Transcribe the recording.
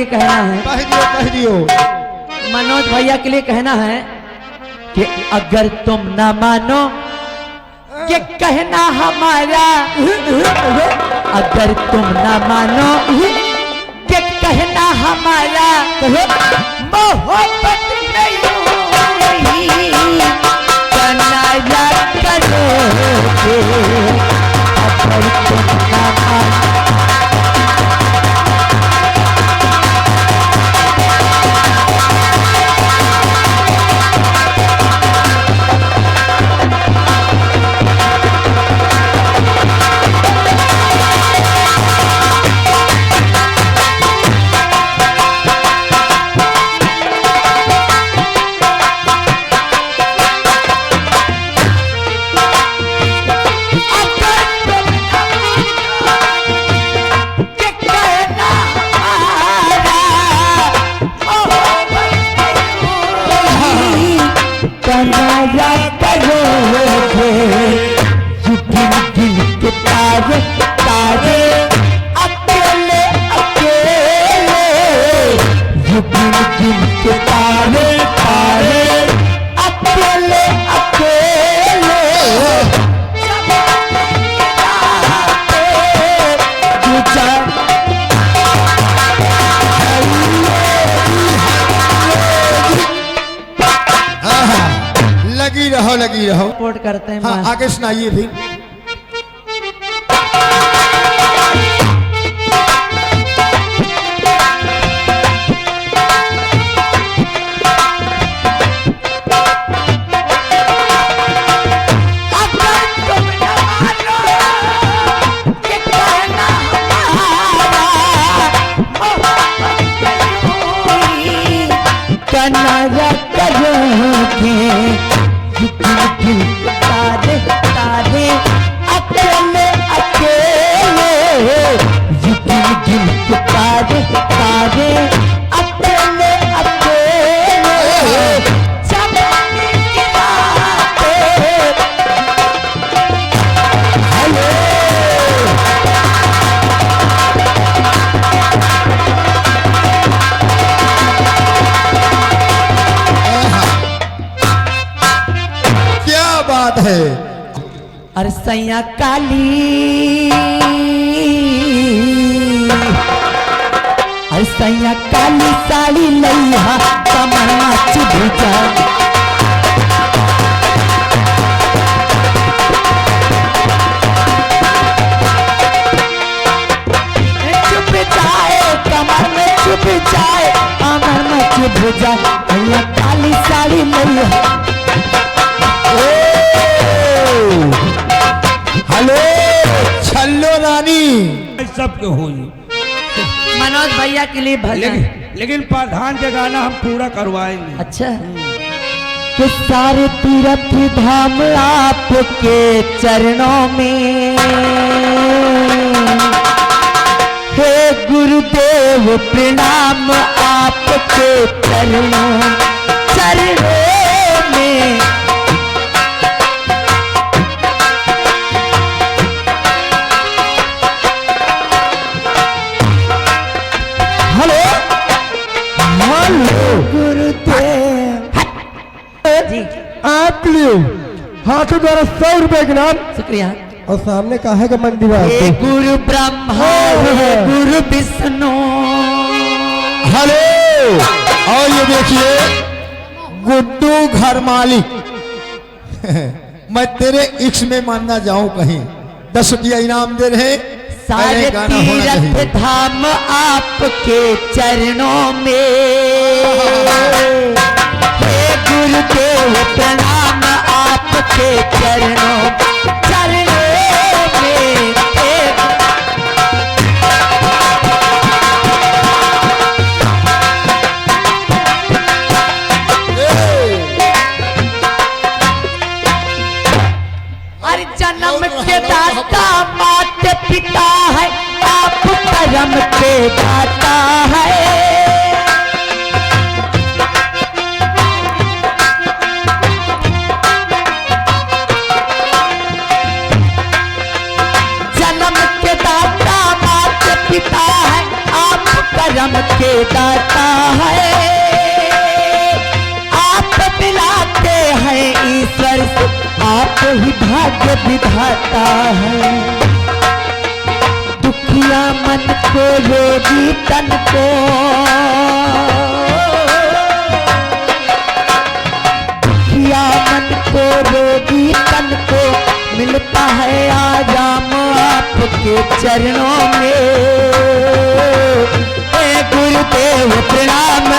लिए कहना है, कह दियो। मनोज भैया के लिए कहना है कि अगर तुम ना मानो कि कहना हमारा, अगर तुम ना मानो कि कहना हमारा, मोहब्बत नहीं बनाया करोगे। अगर तुम ना मानो लगी रहो सपोर्ट करते हैं। हाँ, आगे सुनाइए भी। तारे तारे अकेले अकेले, तारे तारे अकेले अकेले, जमाने की बातें। हेलो बात है। अरे सैया काली, अरे सैया काली साड़ी लैया कमरा चुभ जा, चुप जाए कमर में, चुप जाए कमर में, चुभ जाए सैया काली साड़ी लैया। हेलो छल्लो रानी सबके हो मनोज भैया के लिए भजन, लेकिन प्रधान के गाना हम पूरा करवाएंगे। अच्छा कि सारे तीर्थ धाम आपके चरणों में, हे गुरुदेव प्रणाम आपके चरणों चरणों में। गुरुदेव जी आप लिए हाथों द्वारा 100 रुपए के नाम। शुक्रिया। और सामने का है मंदिर, हे गुरु ब्रह्मा हे गुरु विष्णु। हेलो और ये देखिए गुड्डू घर मालिक मैं तेरे इक्स में मानना जाऊं कहीं 10 रुपया इनाम दे रहे। सारे तीर्थ धाम आपके चरणों में, हे गुरुदेव प्रणाम आपके चरणों चरणों में। अरे जन्म के दाता माता पिता है, आप कर्म के दाता है। दाता है, आप मिलाते हैं ईश्वर से, आप ही भाग्य विधाता है। दुखिया मन को रोगी तन को, दुखिया मन को रोगी तन को मिलता है आराम आपके चरणों में। हे गुरुदेव प्रणाम।